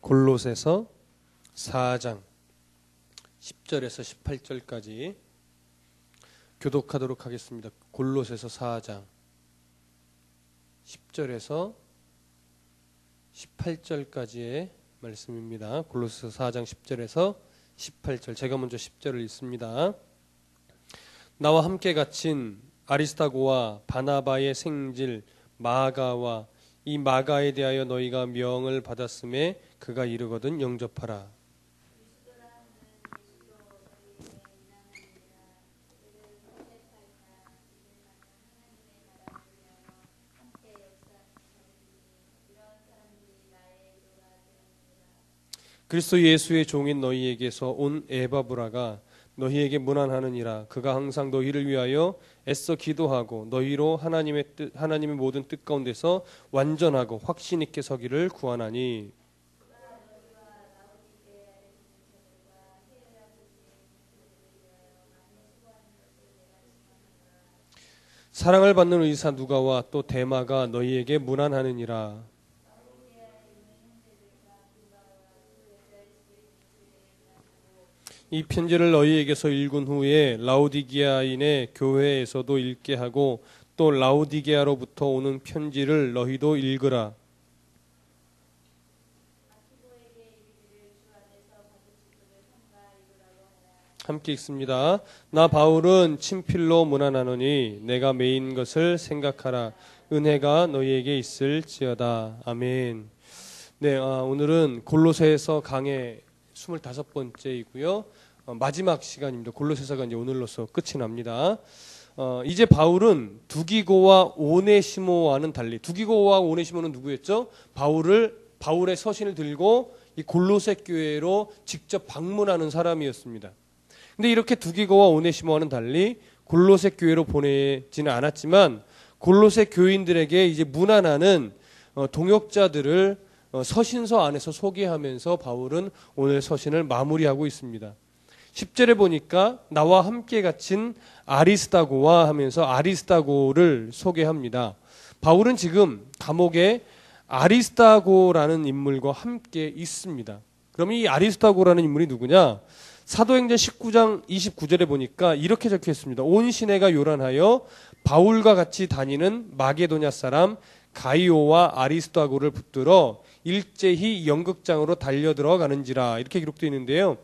골로새서 4장 10절에서 18절까지 교독하도록 하겠습니다. 골로새서 4장 10절에서 18절까지의 말씀입니다. 골로새서 4장 10절에서 18절, 제가 먼저 10절을 읽습니다. 나와 함께 갇힌 아리스타고와 바나바의 생질 마가와 이 마가에 대하여 너희가 명을 받았음에 그가 이르거든 영접하라. 그리스도 예수의 종인 너희에게서 온 에바브라가 너희에게 문안하느니라. 그가 항상 너희를 위하여 애써 기도하고 너희로 하나님의 모든 뜻 가운데서 완전하고 확신 있게 서기를 구하나니, 사랑을 받는 의사 누가와 또 데마가 너희에게 문안하느니라. 이 편지를 너희에게서 읽은 후에 라오디게아인의 교회에서도 읽게 하고 또 라오디게아로부터 오는 편지를 너희도 읽으라. 함께 읽습니다. 나 바울은 친필로 문안하노니 내가 매인 것을 생각하라. 은혜가 너희에게 있을지어다. 아멘. 네, 오늘은 골로새서 강의 25번째이고요. 마지막 시간입니다. 골로새서가 이제 오늘로서 끝이 납니다. 이제 바울은 두기고와 오네시모와는 달리, 두기고와 오네시모는 누구였죠? 바울의 서신을 들고 이 골로새 교회로 직접 방문하는 사람이었습니다. 근데 이렇게 두기고와 오네시모와는 달리 골로새 교회로 보내지는 않았지만 골로새 교인들에게 이제 문안하는 동역자들을 서신서 안에서 소개하면서 바울은 오늘 서신을 마무리하고 있습니다. 10절에 보니까 나와 함께 갇힌 아리스타고와 하면서 아리스타고를 소개합니다. 바울은 지금 감옥에 아리스타고라는 인물과 함께 있습니다. 그럼 이 아리스타고라는 인물이 누구냐? 사도행전 19장 29절에 보니까 이렇게 적혀 있습니다. 온 시내가 요란하여 바울과 같이 다니는 마게도냐 사람 가이오와 아리스타고를 붙들어 일제히 연극장으로 달려들어가는지라, 이렇게 기록되어 있는데요.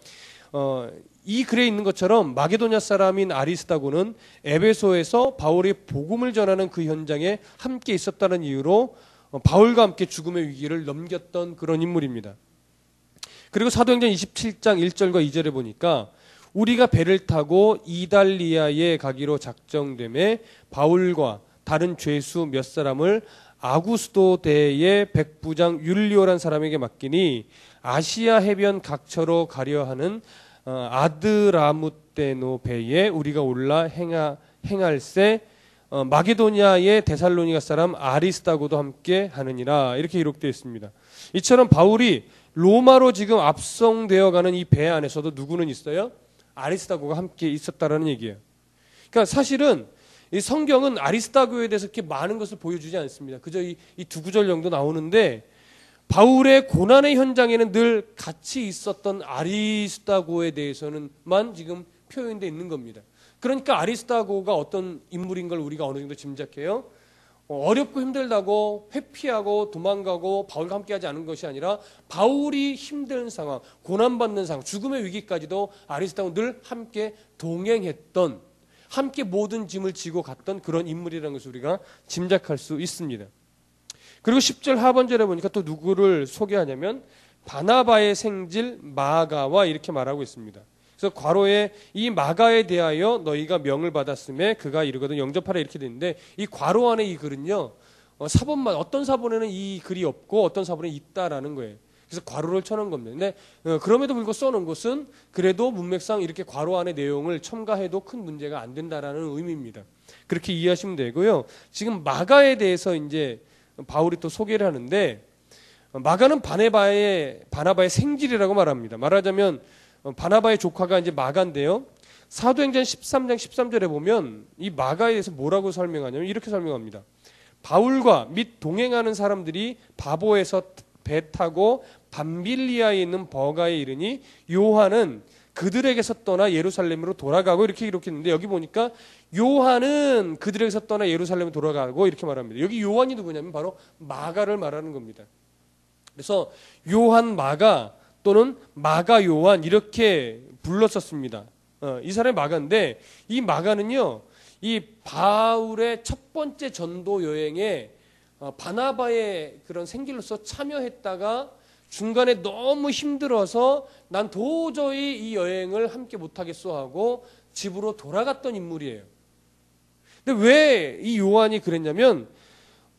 이 글에 있는 것처럼 마게도냐 사람인 아리스타고는 에베소에서 바울이 복음을 전하는 그 현장에 함께 있었다는 이유로 바울과 함께 죽음의 위기를 넘겼던 그런 인물입니다. 그리고 사도행전 27장 1절과 2절에 보니까 우리가 배를 타고 이달리아에 가기로 작정됨에 바울과 다른 죄수 몇 사람을 아구스도 대의 백부장 율리오란 사람에게 맡기니 아시아 해변 각처로 가려 하는 아드라무테노 배에 우리가 올라 행할세 마게도냐의 데살로니가 사람 아리스타고도 함께 하느니라, 이렇게 기록되어 있습니다. 이처럼 바울이 로마로 지금 압송되어 가는 이 배 안에서도 누구는 있어요? 아리스타고가 함께 있었다라는 얘기예요. 그러니까 사실은 이 성경은 아리스타고에 대해서 이렇게 많은 것을 보여주지 않습니다. 그저 이 두 구절 정도 나오는데 바울의 고난의 현장에는 늘 같이 있었던 아리스타고에 대해서는만 지금 표현되어 있는 겁니다. 그러니까 아리스타고가 어떤 인물인 걸 우리가 어느 정도 짐작해요. 어렵고 힘들다고 회피하고 도망가고 바울과 함께하지 않은 것이 아니라 바울이 힘든 상황, 고난받는 상황, 죽음의 위기까지도 아리스타고 늘 함께 동행했던, 함께 모든 짐을 지고 갔던 그런 인물이라는 것을 우리가 짐작할 수 있습니다. 그리고 10절 하반절에 보니까 또 누구를 소개하냐면 바나바의 생질 마가와 이렇게 말하고 있습니다. 그래서 괄호에 이 마가에 대하여 너희가 명을 받았음에 그가 이르거든 영접하라, 이렇게 되는데 이 괄호 안에 이 글은요, 사본만 어떤 사본에는 이 글이 없고 어떤 사본에 있다라는 거예요. 그래서 괄호를 쳐놓은 겁니다. 근데 그럼에도 불구하고 써놓은 것은 그래도 문맥상 이렇게 괄호 안의 내용을 첨가해도 큰 문제가 안 된다라는 의미입니다. 그렇게 이해하시면 되고요. 지금 마가에 대해서 이제 바울이 또 소개를 하는데, 마가는 바나바의 생질이라고 말합니다. 말하자면 바나바의 조카가 이제 마가인데요. 사도행전 13장 13절에 보면 이 마가에 대해서 뭐라고 설명하냐면 이렇게 설명합니다. 바울과 및 동행하는 사람들이 바보에서 배 타고 밤빌리아에 있는 버가에 이르니 요한은 그들에게서 떠나 예루살렘으로 돌아가고 이렇게 기록했는데, 여기 보니까 요한은 그들에게서 떠나 예루살렘으로 돌아가고 이렇게 말합니다. 여기 요한이 누구냐면 바로 마가를 말하는 겁니다. 그래서 요한 마가 또는 마가 요한 이렇게 불렀었습니다. 이 사람이 마가인데, 이 마가는요, 이 바울의 첫 번째 전도 여행에 바나바의 그런 생길로서 참여했다가 중간에 너무 힘들어서 난 도저히 이 여행을 함께 못하겠어 하고 집으로 돌아갔던 인물이에요. 근데 왜 이 요한이 그랬냐면,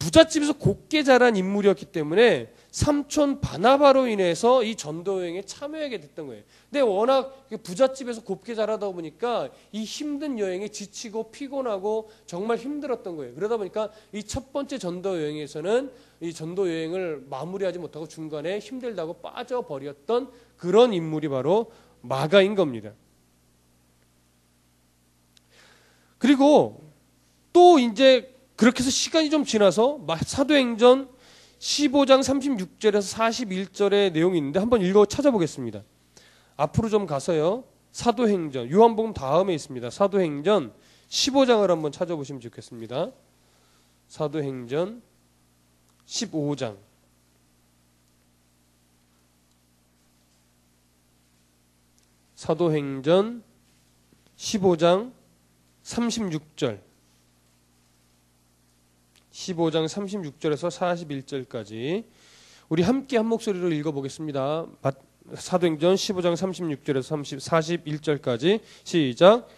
부잣집에서 곱게 자란 인물이었기 때문에 삼촌 바나바로 인해서 이 전도 여행에 참여하게 됐던 거예요. 근데 워낙 부잣집에서 곱게 자라다 보니까 이 힘든 여행에 지치고 피곤하고 정말 힘들었던 거예요. 그러다 보니까 이 첫 번째 전도 여행에서는 이 전도 여행을 마무리하지 못하고 중간에 힘들다고 빠져버렸던 그런 인물이 바로 마가인 겁니다. 그리고 또 이제 그렇게 해서 시간이 좀 지나서 사도행전 15장 36절에서 41절의 내용이 있는데 한번 읽어 찾아보겠습니다. 앞으로 좀 가서요. 사도행전, 요한복음 다음에 있습니다. 사도행전 15장을 한번 찾아보시면 좋겠습니다. 사도행전 15장. 사도행전 15장 36절. 15장 36절에서 41절까지 우리 함께 한 목소리로 읽어보겠습니다. 사도행전 15장 36절에서 41절까지 시작.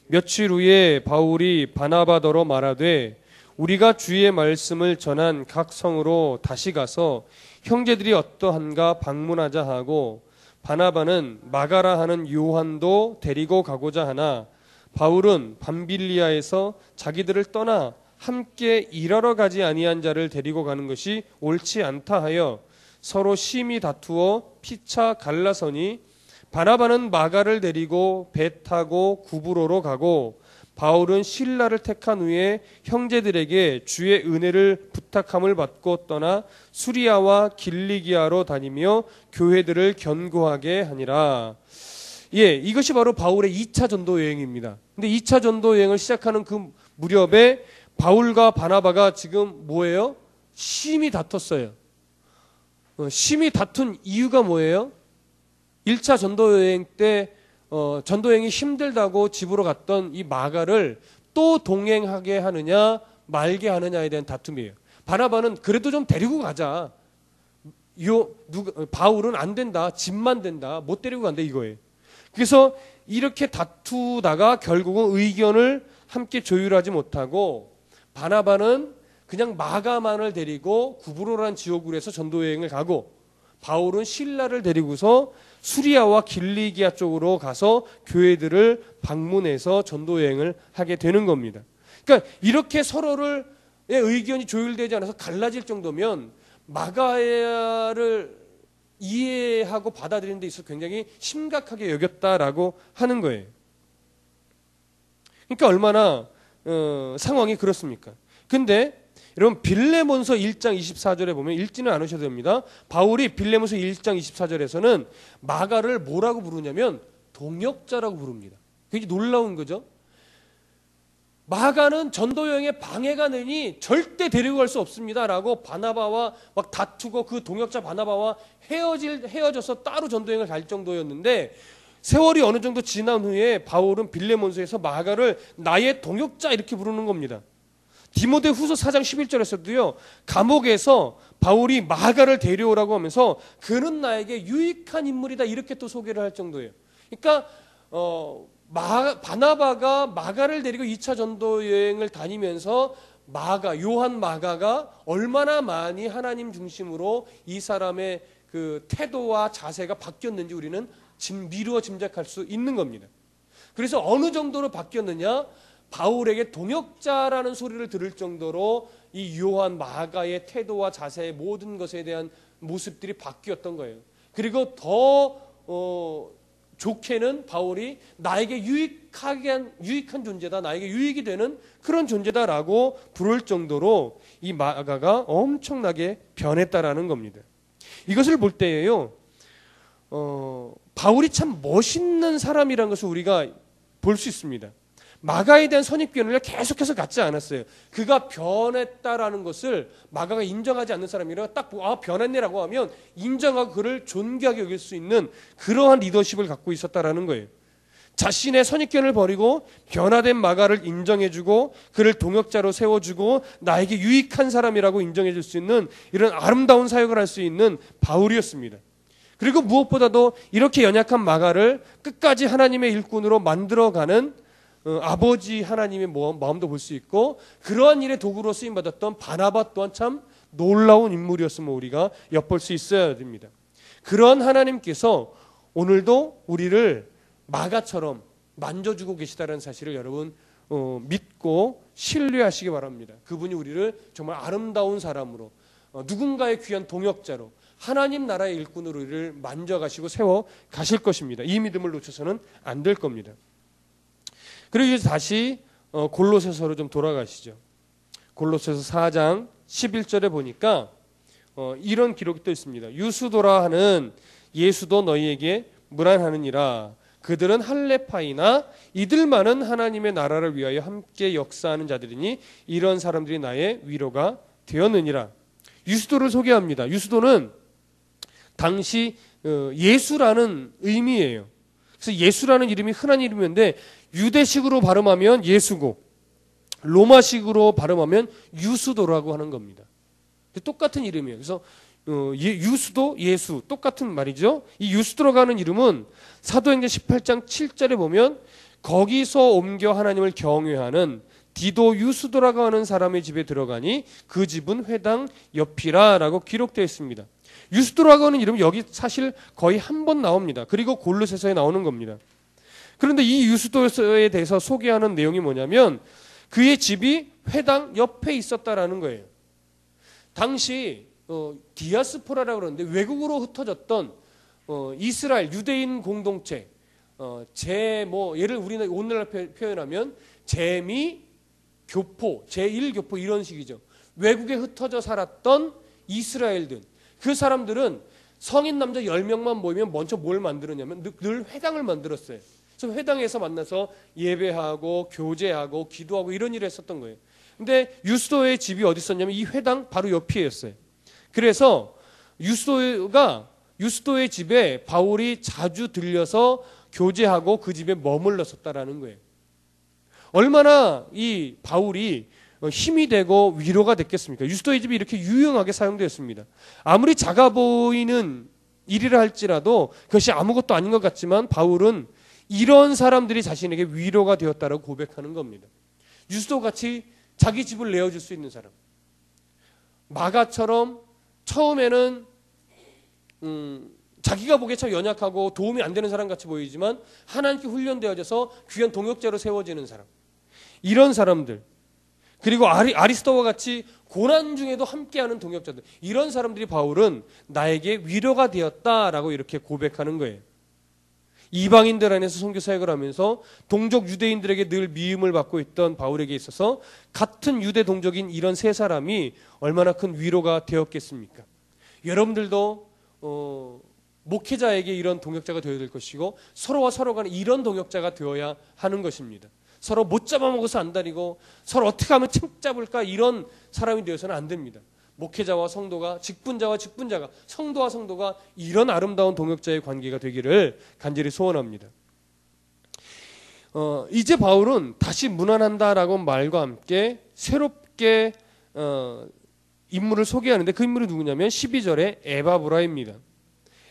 며칠 후에 바울이 바나바더러 말하되 우리가 주의 말씀을 전한 각 성으로 다시 가서 형제들이 어떠한가 방문하자 하고, 바나바는 마가라 하는 요한도 데리고 가고자 하나 바울은 밤빌리아에서 자기들을 떠나 함께 일하러 가지 아니한 자를 데리고 가는 것이 옳지 않다 하여 서로 심히 다투어 피차 갈라서니, 바나바는 마가를 데리고 배 타고 구브로로 가고 바울은 실라를 택한 후에 형제들에게 주의 은혜를 부탁함을 받고 떠나 수리아와 길리기아로 다니며 교회들을 견고하게 하니라. 예, 이것이 바로 바울의 2차 전도 여행입니다. 근데 2차 전도 여행을 시작하는 그 무렵에 바울과 바나바가 지금 뭐예요? 심히 다퉜어요. 심히 다툰 이유가 뭐예요? 1차 전도 여행 때 전도 여행이 힘들다고 집으로 갔던 이 마가를 또 동행하게 하느냐 말게 하느냐에 대한 다툼이에요. 바나바는 그래도 좀 데리고 가자. 바울은 안 된다. 집만 된다. 못 데리고 간다 이거예요. 그래서 이렇게 다투다가 결국은 의견을 함께 조율하지 못하고 바나바는 그냥 마가만을 데리고 구브로라는 지역으로 해서 전도 여행을 가고, 바울은 실라를 데리고서 수리아와 길리기아 쪽으로 가서 교회들을 방문해서 전도 여행을 하게 되는 겁니다. 그러니까 이렇게 서로의 의견이 조율되지 않아서 갈라질 정도면 마가를 이해하고 받아들이는 데 있어서 굉장히 심각하게 여겼다라고 하는 거예요. 그러니까 얼마나 상황이 그렇습니까? 근데 여러분 빌레몬서 1장 24절에 보면 읽지는 않으셔도 됩니다. 바울이 빌레몬서 1장 24절에서는 마가를 뭐라고 부르냐면 동역자라고 부릅니다. 굉장히 놀라운 거죠. 마가는 전도 여행에 방해가 되니 절대 데리고 갈 수 없습니다라고 바나바와 막 다투고 그 동역자 바나바와 헤어져서 따로 전도 여행을 갈 정도였는데, 세월이 어느 정도 지난 후에 바울은 빌레몬서에서 마가를 나의 동역자 이렇게 부르는 겁니다. 디모데후서 4장 11절에서도요. 감옥에서 바울이 마가를 데려오라고 하면서 그는 나에게 유익한 인물이다 이렇게 또 소개를 할 정도예요. 그러니까 바나바가 마가를 데리고 2차 전도 여행을 다니면서 요한 마가가 얼마나 많이 하나님 중심으로 이 사람의 그 태도와 자세가 바뀌었는지 우리는 미루어 짐작할 수 있는 겁니다. 그래서 어느 정도로 바뀌었느냐? 바울에게 동역자라는 소리를 들을 정도로 이 요한 마가의 태도와 자세의 모든 것에 대한 모습들이 바뀌었던 거예요. 그리고 더 좋게는 바울이 나에게 유익한 존재다, 나에게 유익이 되는 그런 존재다라고 부를 정도로 이 마가가 엄청나게 변했다라는 겁니다. 이것을 볼 때에요, 바울이 참 멋있는 사람이라는 것을 우리가 볼 수 있습니다. 마가에 대한 선입견을 계속해서 갖지 않았어요. 그가 변했다라는 것을 마가가 인정하지 않는 사람이라 딱 변했네라고 하면 인정하고 그를 존귀하게 여길 수 있는 그러한 리더십을 갖고 있었다라는 거예요. 자신의 선입견을 버리고 변화된 마가를 인정해주고 그를 동역자로 세워주고 나에게 유익한 사람이라고 인정해줄 수 있는 이런 아름다운 사역을 할 수 있는 바울이었습니다. 그리고 무엇보다도 이렇게 연약한 마가를 끝까지 하나님의 일꾼으로 만들어가는 아버지 하나님의 마음도 볼 수 있고, 그러한 일의 도구로 쓰임받았던 바나바 또한 참 놀라운 인물이었음을 우리가 엿볼 수 있어야 됩니다. 그런 하나님께서 오늘도 우리를 마가처럼 만져주고 계시다는 사실을 여러분 믿고 신뢰하시기 바랍니다. 그분이 우리를 정말 아름다운 사람으로, 누군가의 귀한 동역자로, 하나님 나라의 일꾼으로 우리를 만져가시고 세워 가실 것입니다. 이 믿음을 놓쳐서는 안 될 겁니다. 그리고 이제 다시 골로새서로 좀 돌아가시죠. 골로새서 4장 11절에 보니까 이런 기록이 또 있습니다. 유수도라 하는 예수도 너희에게 문안하느니라. 그들은 할레파이나 이들만은 하나님의 나라를 위하여 함께 역사하는 자들이니 이런 사람들이 나의 위로가 되었느니라. 유수도를 소개합니다. 유수도는 당시 예수라는 의미예요. 그래서 예수라는 이름이 흔한 이름인데 유대식으로 발음하면 예수고 로마식으로 발음하면 유수도라고 하는 겁니다. 똑같은 이름이에요. 그래서 유수도, 예수 똑같은 말이죠. 이 유수도라고 하는 이름은 사도행전 18장 7절에 보면 거기서 옮겨 하나님을 경외하는 디도 유수도라고 하는 사람의 집에 들어가니 그 집은 회당 옆이라라고 기록되어 있습니다. 유수도라고 하는 이름은 여기 사실 거의 한 번 나옵니다. 그리고 골로새서에 나오는 겁니다. 그런데 이 유수도에 대해서 소개하는 내용이 뭐냐면 그의 집이 회당 옆에 있었다라는 거예요. 당시 디아스포라라고 그러는데 외국으로 흩어졌던 이스라엘 유대인 공동체, 예를 우리는 오늘날 표현하면 재미 교포, 제1교포 이런 식이죠. 외국에 흩어져 살았던 이스라엘들, 그 사람들은 성인 남자 10명만 모이면 먼저 뭘 만들었냐면 늘 회당을 만들었어요. 그래서 회당에서 만나서 예배하고 교제하고 기도하고 이런 일을 했었던 거예요. 근데 유수도의 집이 어디 있었냐면 이 회당 바로 옆이었어요. 그래서 유수도의 집에 바울이 자주 들려서 교제하고 그 집에 머물렀었다라는 거예요. 얼마나 이 바울이 힘이 되고 위로가 됐겠습니까? 유수도의 집이 이렇게 유용하게 사용되었습니다. 아무리 작아 보이는 일이라 할지라도 그것이 아무것도 아닌 것 같지만 바울은 이런 사람들이 자신에게 위로가 되었다라고 고백하는 겁니다. 유수도같이 자기 집을 내어줄 수 있는 사람, 마가처럼 처음에는 자기가 보기에 참 연약하고 도움이 안 되는 사람 같이 보이지만 하나님께 훈련되어져서 귀한 동역자로 세워지는 사람, 이런 사람들, 그리고 아리스토와 같이 고난 중에도 함께하는 동역자들, 이런 사람들이 바울은 나에게 위로가 되었다라고 이렇게 고백하는 거예요. 이방인들 안에서 선교 사역을 하면서 동족 유대인들에게 늘 미움을 받고 있던 바울에게 있어서 같은 유대 동족인 이런 세 사람이 얼마나 큰 위로가 되었겠습니까? 여러분들도 목회자에게 이런 동역자가 되어야 될 것이고 서로와 서로 간에 이런 동역자가 되어야 하는 것입니다. 서로 못 잡아먹어서 안 다니고 서로 어떻게 하면 책 잡을까 이런 사람이 되어서는 안 됩니다. 목회자와 성도가, 직분자와 직분자가, 성도와 성도가 이런 아름다운 동역자의 관계가 되기를 간절히 소원합니다. 이제 바울은 다시 문안한다라고 말과 함께 새롭게 인물을 소개하는데 그 인물이 누구냐면 12절에 에바브라입니다.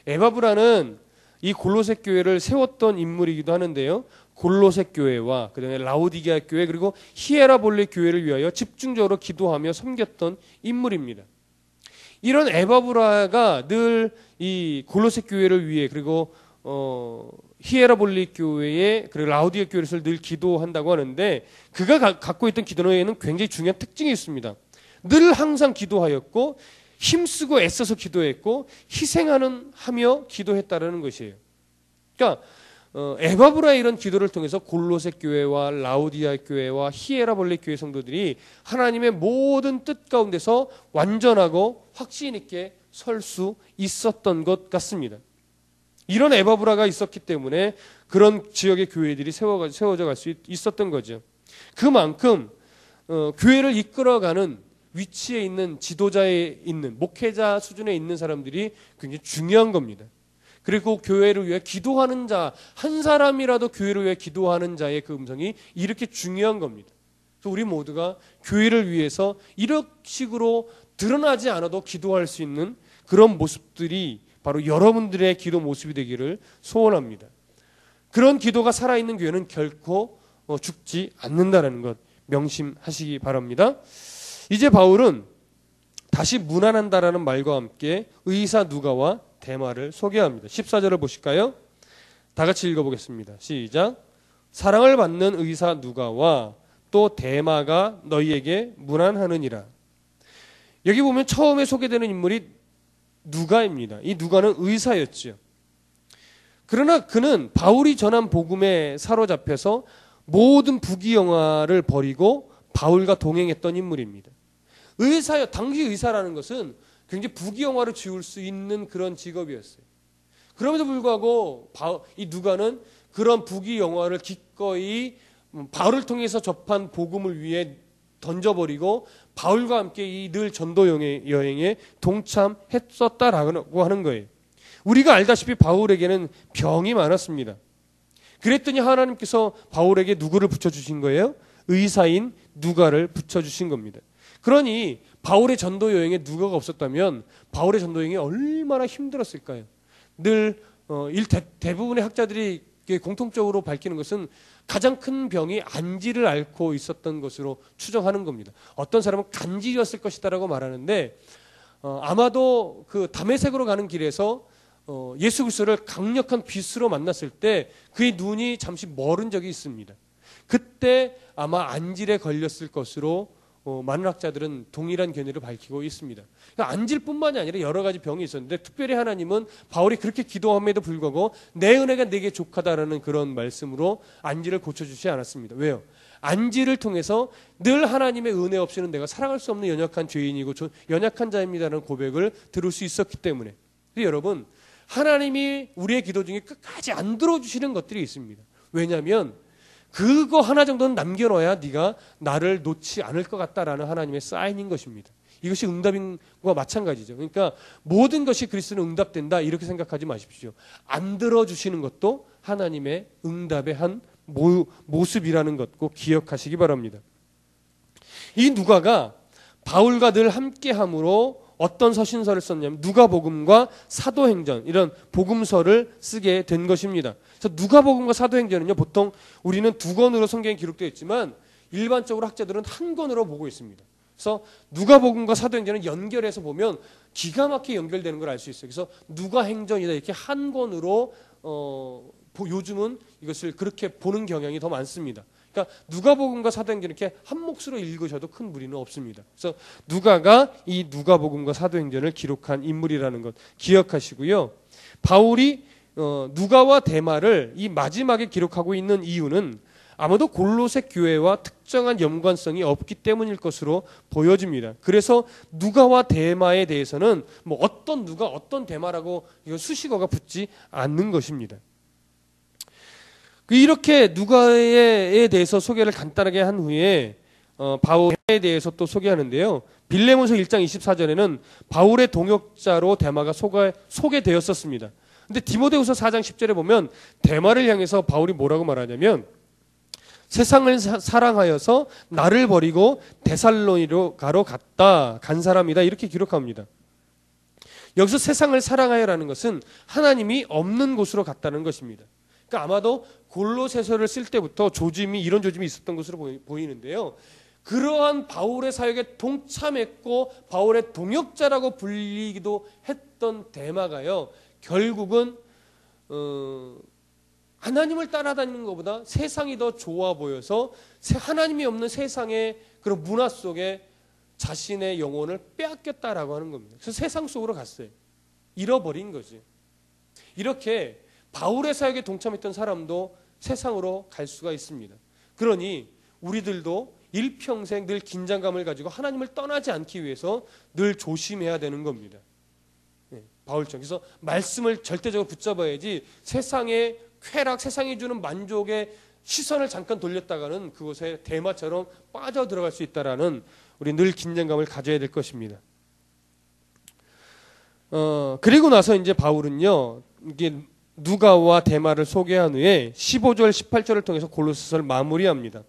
에바브라는 이 골로새 교회를 세웠던 인물이기도 하는데요. 골로새 교회와 그다음에 라오디게아 교회 그리고 히에라볼레 교회를 위하여 집중적으로 기도하며 섬겼던 인물입니다. 이런 에바브라가 늘 이 골로새 교회를 위해 그리고 히에라볼레 교회에 그리고 라오디게아 교회를 늘 기도한다고 하는데 그가 갖고 있던 기도에는 굉장히 중요한 특징이 있습니다. 늘 항상 기도하였고 힘쓰고 애써서 기도했고 하며 기도했다라는 것이에요. 그러니까 에바브라의 이런 기도를 통해서 골로새 교회와 라오디게아 교회와 히에라볼레 교회 성도들이 하나님의 모든 뜻 가운데서 완전하고 확신 있게 설 수 있었던 것 같습니다. 이런 에바브라가 있었기 때문에 그런 지역의 교회들이 세워져 갈 수 있었던 거죠. 그만큼 교회를 이끌어가는 위치에 있는 지도자에 있는 목회자 수준에 있는 사람들이 굉장히 중요한 겁니다. 그리고 교회를 위해 기도하는 자, 한 사람이라도 교회를 위해 기도하는 자의 그 음성이 이렇게 중요한 겁니다. 그래서 우리 모두가 교회를 위해서 이런 식으로 드러나지 않아도 기도할 수 있는 그런 모습들이 바로 여러분들의 기도 모습이 되기를 소원합니다. 그런 기도가 살아있는 교회는 결코 죽지 않는다는 것 명심하시기 바랍니다. 이제 바울은 다시 무난한다라는 말과 함께 의사 누가와 데마를 소개합니다. 14절을 보실까요? 다 같이 읽어보겠습니다. 시작. 사랑을 받는 의사 누가와 또 데마가 너희에게 무난하느니라. 여기 보면 처음에 소개되는 인물이 누가입니다. 이 누가는 의사였죠. 그러나 그는 바울이 전한 복음에 사로잡혀서 모든 부귀영화를 버리고 바울과 동행했던 인물입니다. 당시 의사라는 것은 굉장히 부귀영화를 지울 수 있는 그런 직업이었어요. 그럼에도 불구하고 이 누가는 그런 부귀영화를 기꺼이 바울을 통해서 접한 복음을 위해 던져버리고 바울과 함께 이 늘 전도 여행에 동참했었다라고 하는 거예요. 우리가 알다시피 바울에게는 병이 많았습니다. 그랬더니 하나님께서 바울에게 누구를 붙여주신 거예요? 의사인 누가를 붙여주신 겁니다. 그러니 바울의 전도 여행에 누가가 없었다면 바울의 전도 여행이 얼마나 힘들었을까요? 늘 대부분의 학자들이 공통적으로 밝히는 것은 가장 큰 병이 안지를 앓고 있었던 것으로 추정하는 겁니다. 어떤 사람은 간질이었을 것이다라고 말하는데 아마도 그 다메섹으로 가는 길에서 예수 그리스도를 강력한 빛으로 만났을 때 그의 눈이 잠시 멀은 적이 있습니다. 그때 아마 안질에 걸렸을 것으로 많은 학자들은 동일한 견해를 밝히고 있습니다. 그러니까 안질뿐만이 아니라 여러 가지 병이 있었는데 특별히 하나님은 바울이 그렇게 기도함에도 불구하고 내 은혜가 내게 족하다라는 그런 말씀으로 안질을 고쳐주지 않았습니다. 왜요? 안질을 통해서 늘 하나님의 은혜 없이는 내가 살아갈 수 없는 연약한 죄인이고 연약한 자입니다라는 고백을 들을 수 있었기 때문에. 여러분, 하나님이 우리의 기도 중에 끝까지 안 들어주시는 것들이 있습니다. 왜냐하면 그거 하나 정도는 남겨놔야 네가 나를 놓지 않을 것 같다라는 하나님의 사인인 것입니다. 이것이 응답인과 마찬가지죠. 그러니까 모든 것이 그리스도는 응답된다 이렇게 생각하지 마십시오. 안 들어주시는 것도 하나님의 응답의 한 모습이라는 것 꼭 기억하시기 바랍니다. 이 누가가 바울과 늘 함께함으로 어떤 서신서를 썼냐면 누가복음과 사도행전 이런 복음서를 쓰게 된 것입니다. 그래서 누가복음과 사도행전은요 보통 우리는 두 권으로 성경에 기록되어 있지만 일반적으로 학자들은 한 권으로 보고 있습니다. 그래서 누가복음과 사도행전은 연결해서 보면 기가 막히게 연결되는 걸 알 수 있어요. 그래서 누가행전이다 이렇게 한 권으로 요즘은 이것을 그렇게 보는 경향이 더 많습니다. 그러니까 누가복음과 사도행전 이렇게 한 몫으로 읽으셔도 큰 무리는 없습니다. 그래서 누가가 이 누가복음과 사도행전을 기록한 인물이라는 것 기억하시고요. 바울이 누가와 데마를 이 마지막에 기록하고 있는 이유는 아마도 골로새 교회와 특정한 연관성이 없기 때문일 것으로 보여집니다. 그래서 누가와 데마에 대해서는 뭐 어떤 누가 어떤 데마라고 이거 수식어가 붙지 않는 것입니다. 이렇게 누가에 대해서 소개를 간단하게 한 후에 바울에 대해서 또 소개하는데요. 빌레몬서 1장 24절에는 바울의 동역자로 데마가 소개되었었습니다. 근데 디모데후서 4장 10절에 보면 데마를 향해서 바울이 뭐라고 말하냐면 세상을 사랑하여서 나를 버리고 데살로니가로 간 사람이다 이렇게 기록합니다. 여기서 세상을 사랑하여라는 것은 하나님이 없는 곳으로 갔다는 것입니다. 그러니까 아마도 골로새서를 쓸 때부터 이런 조짐이 있었던 것으로 보이는데요. 그러한 바울의 사역에 동참했고 바울의 동역자라고 불리기도 했던 데마가요. 결국은 하나님을 따라다니는 것보다 세상이 더 좋아 보여서 하나님이 없는 세상의 그런 문화 속에 자신의 영혼을 빼앗겼다라고 하는 겁니다. 그래서 세상 속으로 갔어요. 잃어버린 거지. 이렇게 바울의 사역에 동참했던 사람도 세상으로 갈 수가 있습니다. 그러니 우리들도 일평생 늘 긴장감을 가지고 하나님을 떠나지 않기 위해서 늘 조심해야 되는 겁니다. 바울처럼. 그래서 말씀을 절대적으로 붙잡아야지 세상의 쾌락, 세상이 주는 만족에 시선을 잠깐 돌렸다가는 그곳에 대마처럼 빠져들어갈 수 있다라는 우리 늘 긴장감을 가져야 될 것입니다. 그리고 나서 이제 바울은요, 이게 누가와 데마를 소개한 후에 15절, 18절을 통해서 골로새서를 마무리합니다.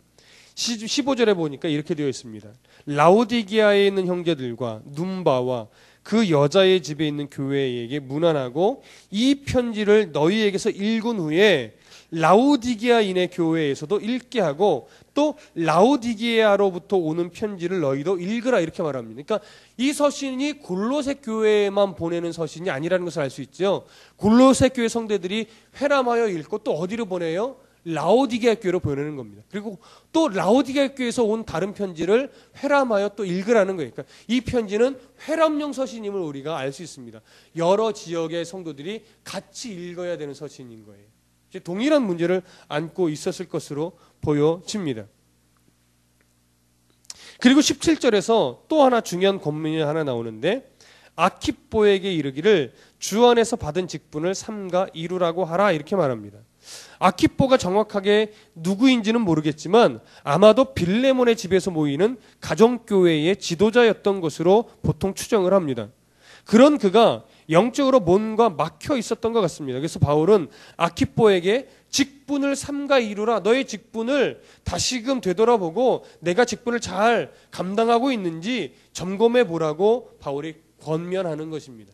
15절에 보니까 이렇게 되어 있습니다. 라오디게아에 있는 형제들과 눈바와 그 여자의 집에 있는 교회에게 문안하고 이 편지를 너희에게서 읽은 후에 라오디게아인의 교회에서도 읽게 하고 또 라오디게아로부터 오는 편지를 너희도 읽으라 이렇게 말합니다. 그러니까 이 서신이 골로새 교회에만 보내는 서신이 아니라는 것을 알 수 있죠. 골로새 교회 성도들이 회람하여 읽고 또 어디로 보내요? 라오디게아 교회로 보내는 겁니다. 그리고 또 라오디게아 교회에서 온 다른 편지를 회람하여 또 읽으라는 거예요. 그러니까 이 편지는 회람용 서신임을 우리가 알 수 있습니다. 여러 지역의 성도들이 같이 읽어야 되는 서신인 거예요. 동일한 문제를 안고 있었을 것으로 보여집니다. 그리고 17절에서 또 하나 중요한 권면이 하나 나오는데 아키뽀에게 이르기를 주 안에서 받은 직분을 삼가 이루라고 하라 이렇게 말합니다. 아키뽀가 정확하게 누구인지는 모르겠지만 아마도 빌레몬의 집에서 모이는 가정교회의 지도자였던 것으로 보통 추정을 합니다. 그런 그가 영적으로 뭔가 막혀 있었던 것 같습니다. 그래서 바울은 아키뽀에게 직분을 삼가 이루라. 너의 직분을 다시금 되돌아보고 내가 직분을 잘 감당하고 있는지 점검해 보라고 바울이 권면하는 것입니다.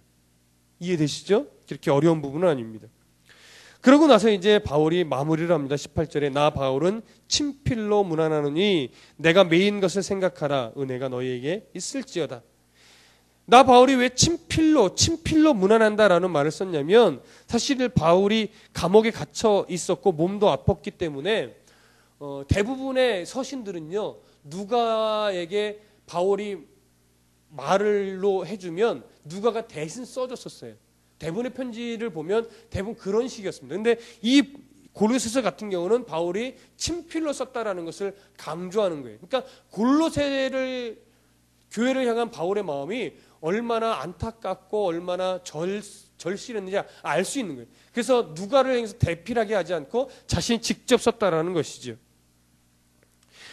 이해되시죠? 그렇게 어려운 부분은 아닙니다. 그러고 나서 이제 바울이 마무리를 합니다. 18절에 나 바울은 친필로 문안하노니 내가 매인 것을 생각하라. 은혜가 너희에게 있을지어다. 나 바울이 왜 친필로 문안한다라는 말을 썼냐면 사실 바울이 감옥에 갇혀 있었고 몸도 아팠기 때문에 대부분의 서신들은요 누가에게 바울이 말로 해주면 누가가 대신 써줬었어요. 대부분의 편지를 보면 대부분 그런 식이었습니다. 근데 이 골로새서 같은 경우는 바울이 친필로 썼다라는 것을 강조하는 거예요. 그러니까 골로새를 교회를 향한 바울의 마음이 얼마나 안타깝고 얼마나 절실했는지 알 수 있는 거예요. 그래서 누가를 향해서 대필하게 하지 않고 자신이 직접 썼다라는 것이죠.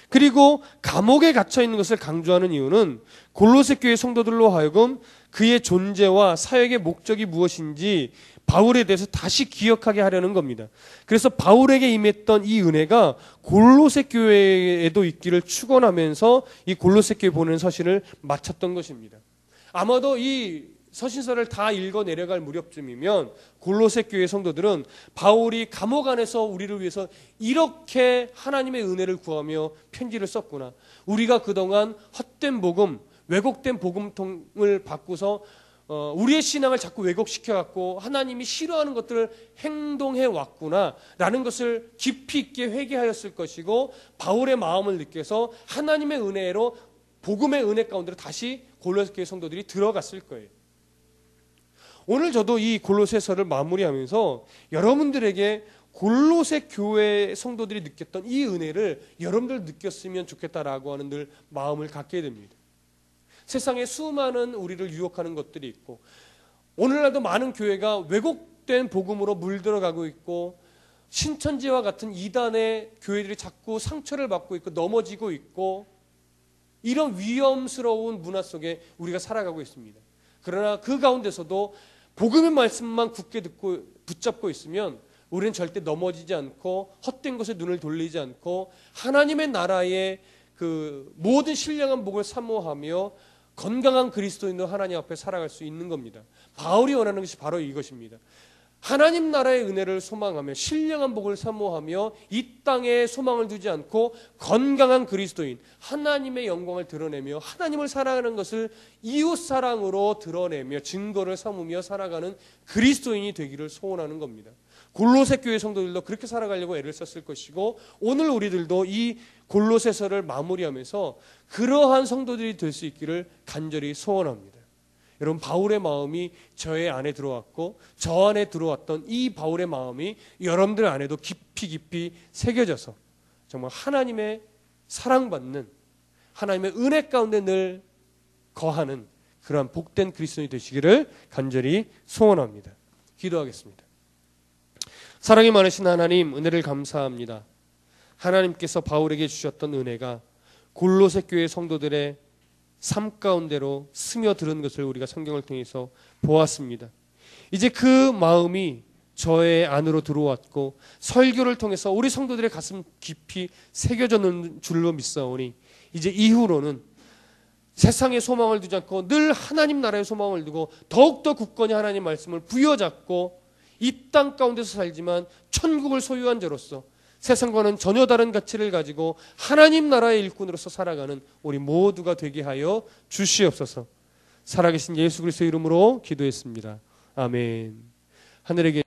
그리고 감옥에 갇혀 있는 것을 강조하는 이유는 골로새 교회 성도들로 하여금 그의 존재와 사역의 목적이 무엇인지 바울에 대해서 다시 기억하게 하려는 겁니다. 그래서 바울에게 임했던 이 은혜가 골로새 교회에도 있기를 축원하면서 이 골로새 교회 보내는 서신을 마쳤던 것입니다. 아마도 이 서신서를 다 읽어 내려갈 무렵쯤이면 골로새 교회 성도들은 바울이 감옥 안에서 우리를 위해서 이렇게 하나님의 은혜를 구하며 편지를 썼구나. 우리가 그동안 헛된 복음, 왜곡된 복음통을 바꾸서 우리의 신앙을 자꾸 왜곡시켜갖고 하나님이 싫어하는 것들을 행동해 왔구나 라는 것을 깊이 있게 회개하였을 것이고 바울의 마음을 느껴서 하나님의 은혜로 복음의 은혜 가운데로 다시 골로새 교회 성도들이 들어갔을 거예요. 오늘 저도 이 골로새서를 마무리하면서 여러분들에게 골로새 교회 성도들이 느꼈던 이 은혜를 여러분들 느꼈으면 좋겠다라고 하는 늘 마음을 갖게 됩니다. 세상에 수많은 우리를 유혹하는 것들이 있고 오늘날도 많은 교회가 왜곡된 복음으로 물들어가고 있고 신천지와 같은 이단의 교회들이 자꾸 상처를 받고 있고 넘어지고 있고 이런 위험스러운 문화 속에 우리가 살아가고 있습니다. 그러나 그 가운데서도 복음의 말씀만 굳게 듣고 붙잡고 있으면 우리는 절대 넘어지지 않고 헛된 것에 눈을 돌리지 않고 하나님의 나라의 그 모든 신령한 복을 사모하며 건강한 그리스도인으로 하나님 앞에 살아갈 수 있는 겁니다. 바울이 원하는 것이 바로 이것입니다. 하나님 나라의 은혜를 소망하며 신령한 복을 사모하며 이 땅에 소망을 두지 않고 건강한 그리스도인, 하나님의 영광을 드러내며 하나님을 사랑하는 것을 이웃사랑으로 드러내며 증거를 삼으며 살아가는 그리스도인이 되기를 소원하는 겁니다. 골로새 교회 성도들도 그렇게 살아가려고 애를 썼을 것이고 오늘 우리들도 이 골로새서를 마무리하면서 그러한 성도들이 될 수 있기를 간절히 소원합니다. 여러분 바울의 마음이 저의 안에 들어왔고 저 안에 들어왔던 이 바울의 마음이 여러분들 안에도 깊이 새겨져서 정말 하나님의 사랑받는 하나님의 은혜 가운데 늘 거하는 그러한 복된 그리스도인이 되시기를 간절히 소원합니다. 기도하겠습니다. 사랑이 많으신 하나님, 은혜를 감사합니다. 하나님께서 바울에게 주셨던 은혜가 골로새 교회 성도들의 삶 가운데로 스며드는 것을 우리가 성경을 통해서 보았습니다. 이제 그 마음이 저의 안으로 들어왔고 설교를 통해서 우리 성도들의 가슴 깊이 새겨졌는 줄로 믿사오니 이제 이후로는 세상의 소망을 두지 않고 늘 하나님 나라의 소망을 두고 더욱더 굳건히 하나님 말씀을 부여잡고 이 땅 가운데서 살지만 천국을 소유한 자로서 세상과는 전혀 다른 가치를 가지고 하나님 나라의 일꾼으로서 살아가는 우리 모두가 되게 하여 주시옵소서. 살아계신 예수 그리스도의 이름으로 기도했습니다. 아멘. 하늘에